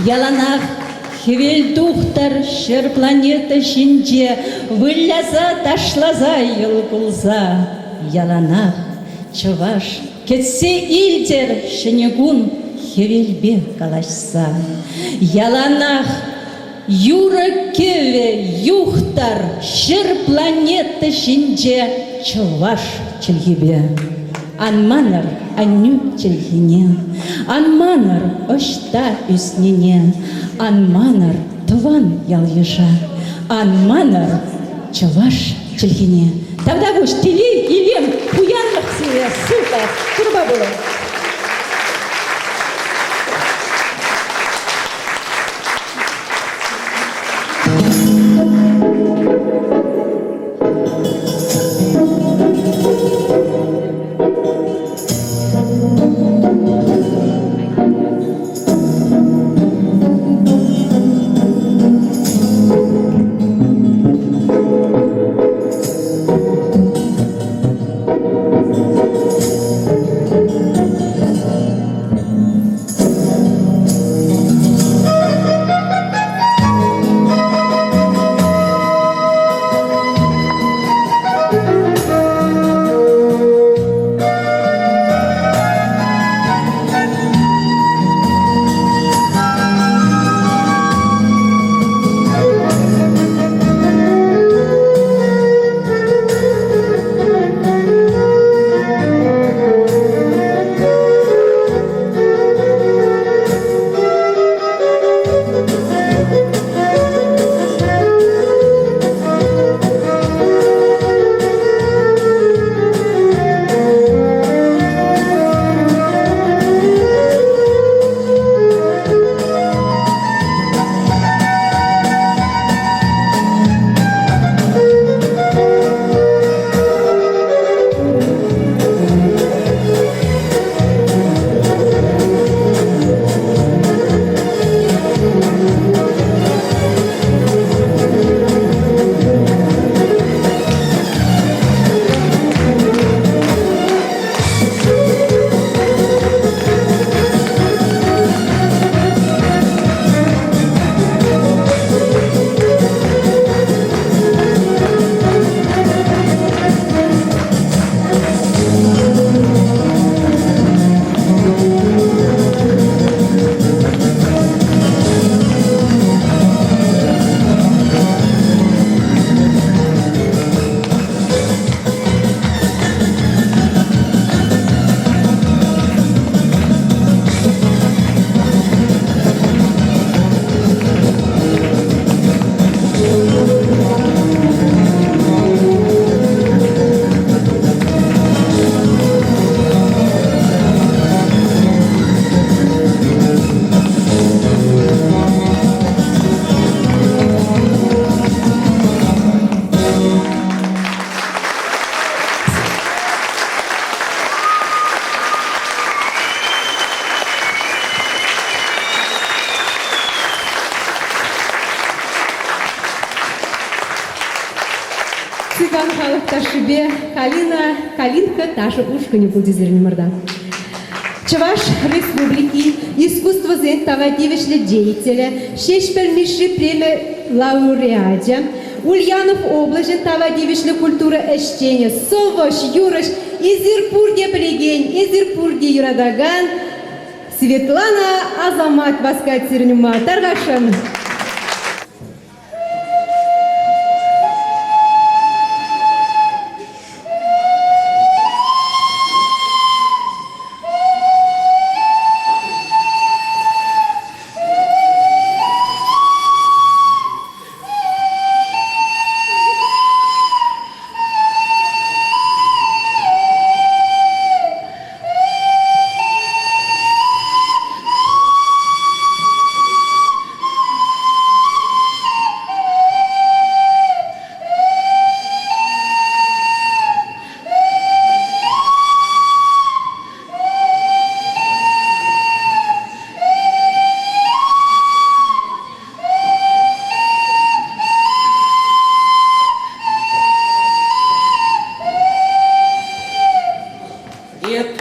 яланах хевел тухтар шер планета шинже выляза ташлаза ел кулза. Яланах чываш кетсе илдер шенегун хевелбе калашса. Яланах юра кеве юхтар шер планета шинже чываш челгебе. Анманар анню челгине, анманар ошта үснене, анманар тван ял ежа, анманар чываш челгине. Тогда уж тели илем пуянных себе, сука, турба было. Цыган халықта шыбе, калинка ташы ушкыны бұлдезеріне мұрда. Чуваш Республики искусство зен тавадивишлі деятеля, шешпельмиші премия лауреатя, Ульянов облажен тавадивишлі культура эштене, совош, юрош, изирпурге білеген, изирпурге юрадаган, Светлана Азамат баскатирнюма таргашын.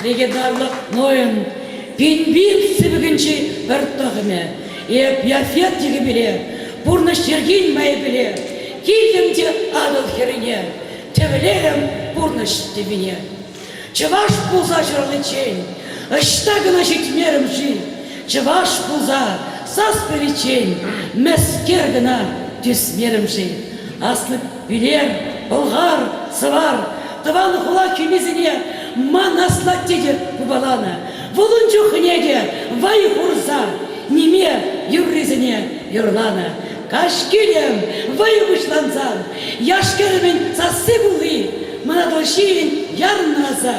Легенарлық нойын пенбир сібігінші бір тағыме. яфет тегі біле, бұрны шерген май біле, келдім де адыл херіне, тәвілерім бұрны шіттебіне. Чываш пулза жырлы чейн, ышта гына жетмерім жи, чываш пулза сас перечейн, мәскер гына түсмерім жи. Аслы билер, бұлғар, сывар, тываны құла кемезіне, ман аслат дедер бұбалана. Вұлын жүхінеге вай ғұрза, неме юррезіне юрлана. Кашкелем вай ұғышланзан, яшкерімен сасы бұлы, мұнадылшейін ярназа.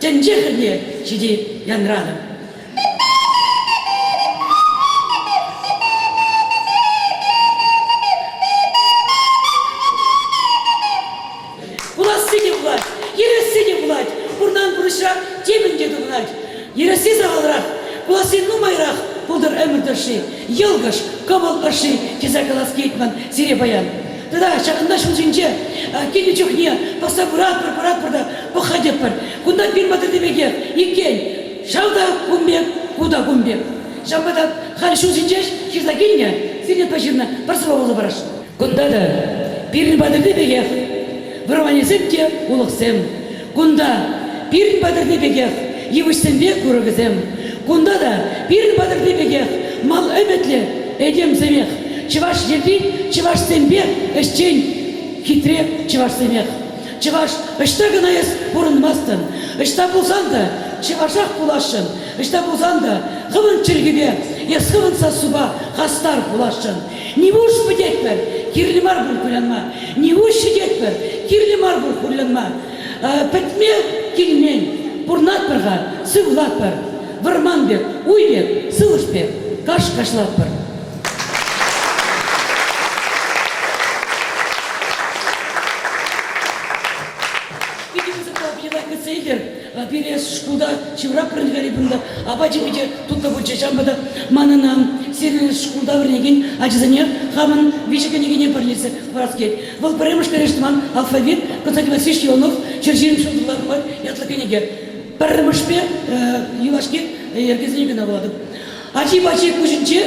Жәнжеғірне жеде янраным. Ересі сағалырақ, бұласын нұмайрақ, бұлдыр әмірдірші, елгіш, қабыл ұршы, кезек алас кейтман, сире баян. Тада шағында шылжынче, келі жүхне, баса бұрат бұрда, бұқадеп бір. Күндан бір матыр демеге, екен, шалда күмбек, куда күмбек. Шамбадан қал шылжынче, шиза келіне, сирет башырна, барсыва олы бараш. Күнда да, бірін батыр демеге, вырванесіп те ұлықсем. Күнда, бірін батыр демеге, Евышсенбек көрігізем. Күнда да бірін батыр демеге, мал өметлі, әдем семех. Чываш жердей, чываш сенбек, әшчен хитрек чываш семех. Чываш ұшта ғына ес бұрынмастын. Ұшта болсан да, чывашақ бұлашын. Ұшта болсан да, ғывын чіргібе, ес ғывын сасуба, қастар бұлашын. Не уж бідет бір, кирлімар бұл күлянма. Не уж шедет бір, кирлімар бұл күлянма. Пәтме келмен, бұрнат бірға, сывлат бір. Вырман бек, уй бек, сылыш бек, каш-кашлат бір. Перес шкуда чевра прыгали бунда, а бачи бите тут кабу чешамбада мананам сирен шкуда врнеген, а чезанер хаман вишеканегене парлице враскет. Вол премыш конечно алфавит, константин Васильевич Ионов, чержин шулдулар, ятлакенеге. Премышпе юлашке ергезенеге навладу. Ачи бачи кужинче,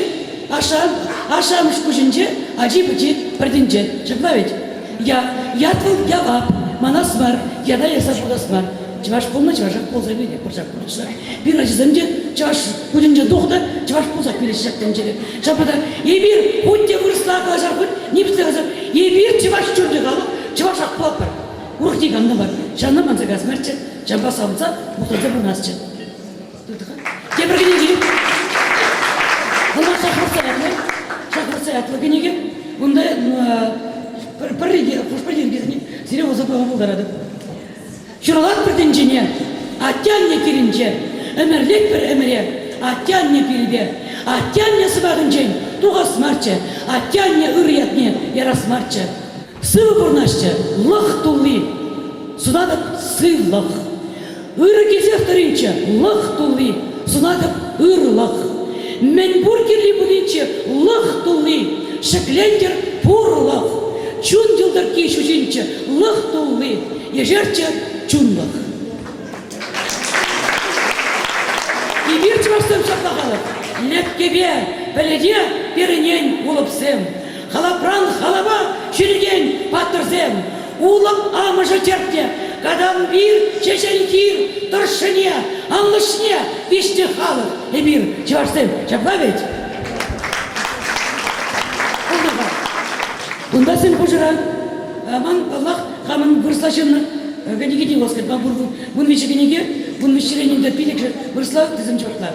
ашамыш кужинче, ачи бачи претенче. Чепла ведь? Ятвал явап, манасмар, яда ясашудасмар. Чеваш полна, чевашак полза бере, поржак поржак. Bir acızınca çavaş kudunca doğdu, çavaş polzak bile şişaktan çele. Çapada yebir hutya vırsla kalacak hut, ne bize kalacak? Yebir çavaş çördü kalıp, çavaş akpalak var. Uruk diye kandı var. Şanlı manzak asmerçe, çamba savunsa, muhtaca bu nasçı. Durduk ha? Kebir gine gelip. Bunlar şakırsa yatlı gine gelip. Bunda pırrı gezini, sire oza bağım buldaradı. Şuralar birdincine, atyanne kirince, ömerlik bir emre, atyanne bilbe, atyanne sıvağınca, tuğas marça, atyanne üriyatne, yaras marça. Sıvı burnaşça, lах tulli, sunadıp sıvlах. Ürü gezeftirince, lах tulli, sunadıp ürlах. Men burgerli bulince, lах tulli, şeklender purlах. Çun yıldır keşucince, lах tulli, ежерче чунлық. Ебір чываштым шақлағалық, лепкебе, пәледе берінен ұлыпсым. Халапран халаба жүрген паттырзым. Улым амыжы терпте, кадан бір чешен кир, тұршыне, анлышне, виште халық. Ебір чываштым шақла ведь? Онда сен бұжыран, аман Аллах хамын вырслашыны, генеге лоскет, бун вече генеге, бун вечеренінде пилек вырсла тізім чывартла.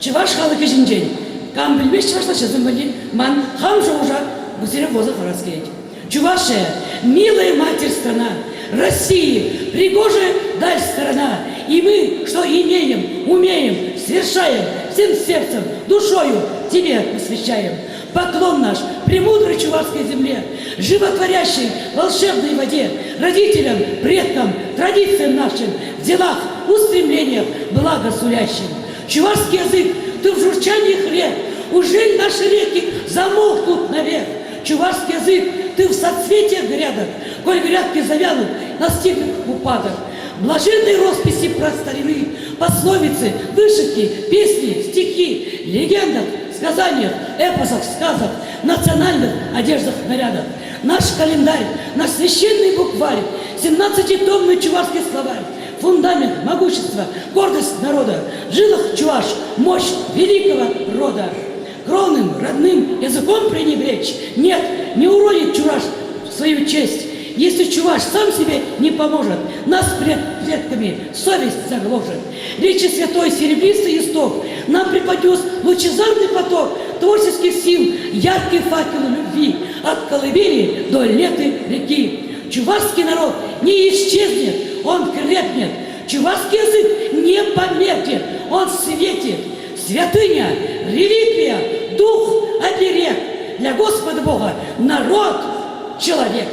Чываш халы кешінжен, кам білмеш чывашлашы зымбали, ман хам жоужа, бұсере воза харас келет. Чувашия, милая матерь страна, России, пригожая даль страна, и мы, что имеем, умеем, совершаем, всем сердцем, душою тебе посвящаем. Поклон наш премудрой чувашской земле, животворящей волшебной воде, родителям, предкам, традициям нашим, в делах, устремлениях, благо сулящим. Чувашский язык, ты в журчаниях рек, ужель наши реки замолкнут навек? Чувашский язык, ты в соцветиях грядок, коль грядки завянут, настигнут упадок. Блаженные росписи про старины, пословицы, вышивки, песни, стихи, легенды сказаниях, эпосах, сказах, национальных одеждах, нарядах. Наш календарь, наш священный букварь, 17-томный чувашский словарь, фундамент, могущество, гордость народа, в жилах чуваш, мощь великого рода. Кровным, родным языком пренебречь? Нет, не уронит чуваш свою честь. Если чуваш сам себе не поможет, нас предками совесть загложит. Речи святой серебристый исток нам преподнес лучезарный поток творческих сил, яркий факел любви от колыбели до леты реки. Чувашский народ не исчезнет, он крепнет. Чувашский язык не померкнет, он светит. Святыня, реликвия, дух оберег для Господа Бога, народ, человек.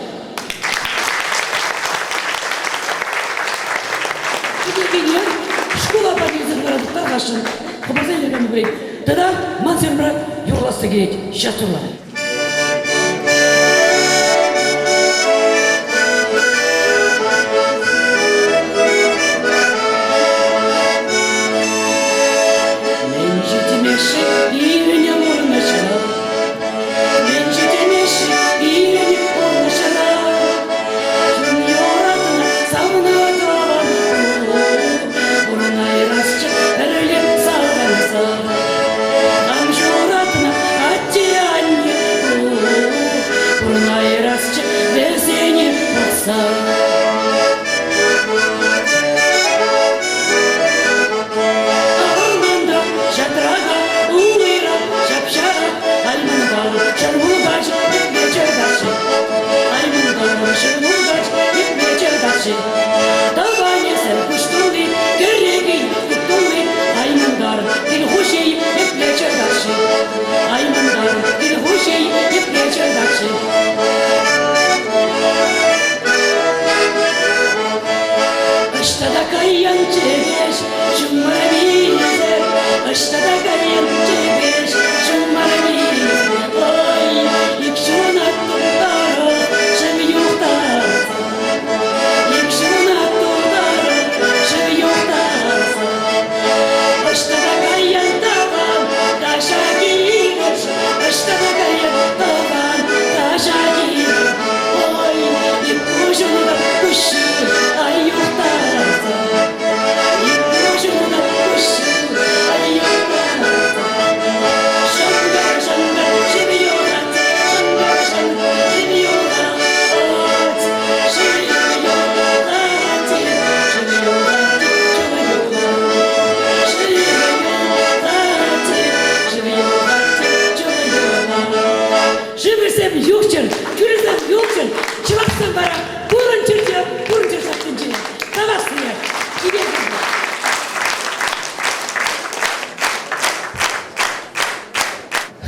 Школа победит городка вашим, образованием говорит. Тогда мансер брат юрласты говорит, сейчас турла.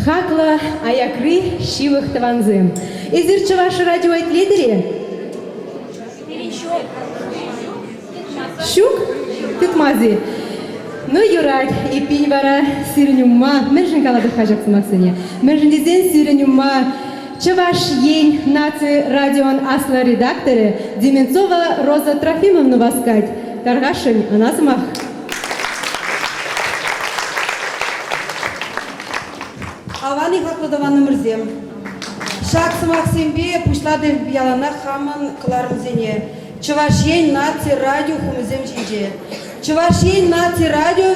Хакла аякры шивых таванзым. Изирче ваше радио айтледери? Щук? Тытмази. Ну, юрать, и пинь вара сиренюма. Мэншин калады хажак самаксыне. Мэншин дизен сиренюма. Чаваш ень наци радион асла редакторы Деменцова Роза Трофимовна васкать. Таргашин, она самах. Авани хакладаваны мырзем. Шак самаксембе пушлады ялана хаман клармзене. Чавашень наци радио хумзем жинже. Чавашень наци радио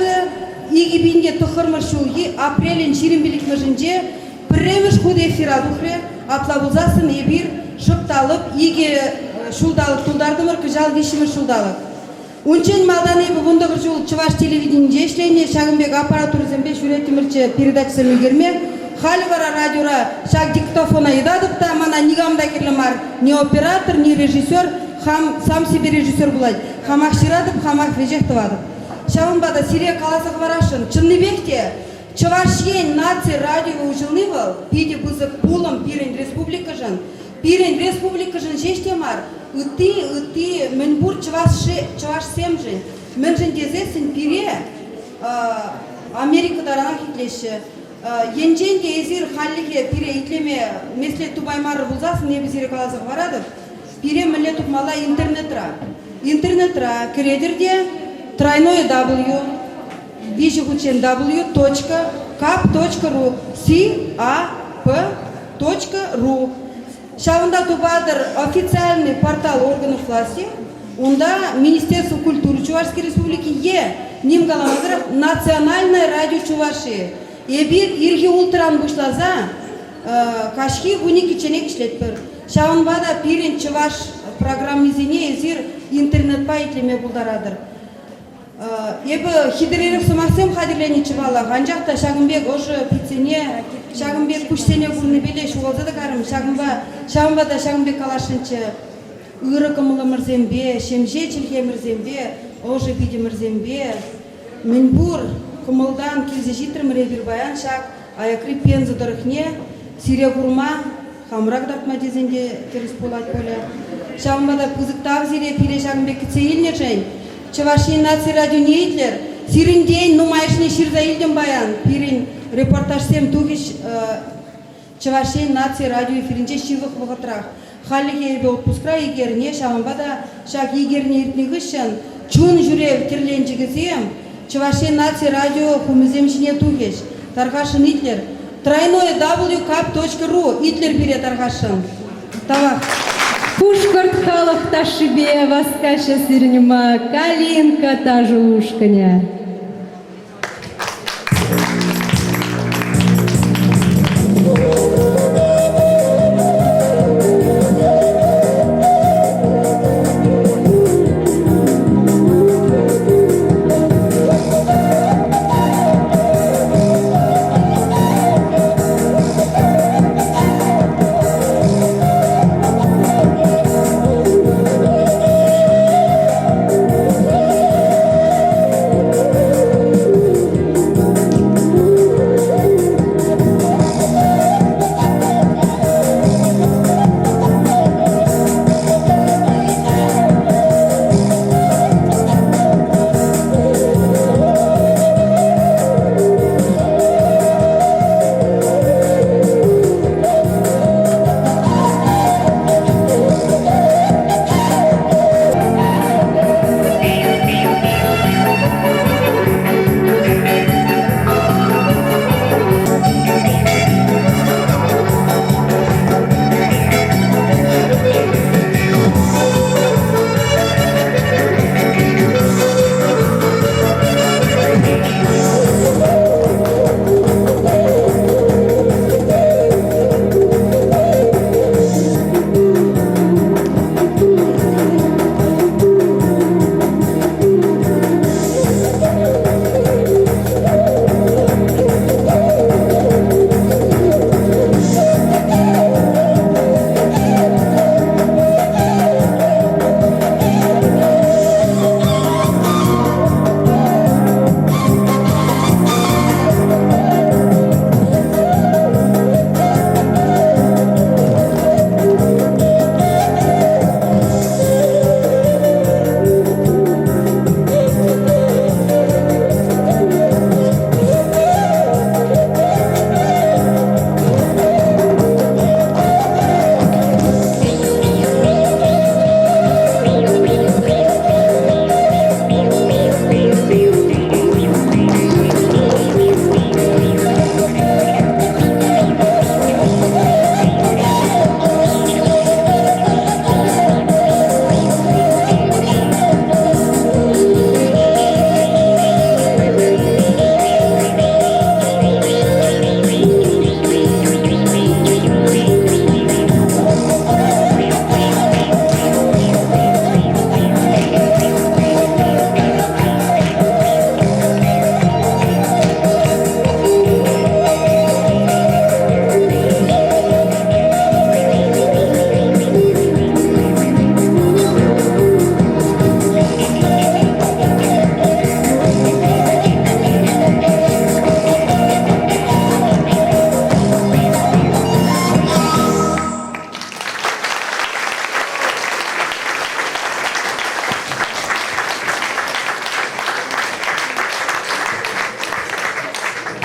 иги бинге тухырмыршуги апрелен ширинбилик мыжинже премеш худ эфира духре аплабузасын эбир шыпталып иги шулдалып тулдардымыр кыжал вишимир шулдалып. Унчен малдан эбі бұнда бір жол Чуваш телевидение ешлене Шагынбек аппаратурызембе шүретімірчі передачасы мүгерме. Халі бара радиора шаг диктофона едадып та, мана нигамда керлімар не оператор, не режиссер, сам себе режиссер бұлайды. Хамақ ширадып, хамақ вежектівадып. Шавынбада Сирия қаласық барашын. Чынныбекте Чувашен наци радио ұжылны был, пиде бұзы пулым пирен республика жын. Пирен республика жын жештемар. Үтті мүнбур Чуваш семжін. Мүнжін дезесін пире Америка дарана хитлеші. Енжен де езір халлиге пире итлеме меслет тубаймары бұлзасын небі Сирия қаласық барады. Пире мүлі тұқмала интернетра. Интернетра кредерде тройное W, вижу учен W, точка, kap.ru cap.ru. Шавында тубадыр официальный портал органов власти, онда Министерство культуры Чувашской Республики немгаламадыр национальное радио Чувашии. Ебир ирги ултран бушлаза кашки гуники ченек ишлетпер. Шавынбада пирен Чуваш программизине езир интернет пайтлеме булдарадыр. Ебі хидеререк сумасем хадирлени чывала, ғанжақта Шагымбек ошы пицене, Шагымбек күштене күріні беле шуғалды да қарым, Шагымбада Шагымбек калашынчы, ұры кымылы мырзембе, шемже чілге мырзембе, ошы пиде мырзембе, мінбур кымылдан келзе житір міре бір баян шақ, аякри пензы дұрықне, сире күрма, хамрак дартма дезенде теріс болат боле. Шагымбада пызықтав зире пире Шагымбек кіцейліне жайын, Чувашин наци радио нейтлер, сирин день нумайшни ширзаилден баян, пирин репортаж сем тугиш Чувашин наци радио эфиринче шивых вғытрах. Халлиге ебе отпускра егерне, шаманбада шак егерне иртнігішін, чун жүрев тірленчігізем, Чувашин наци радио хумызем жіне тугиш, тарғашын итлер, тройное www.cap.ru итлер бере тарғашын. Тавақ. Пушкарт халах ташибе васкаша сирнюма, калинка тажушканя.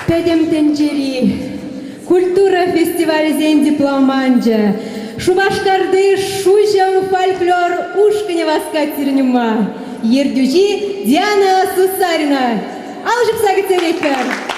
Педем тенчери, культура фестиваля зен дипломанджа, шубаштарды шужам фольклор ушкане васкать сирнюма, ердюжи Диана Сусарина. Алжып сагы терекер.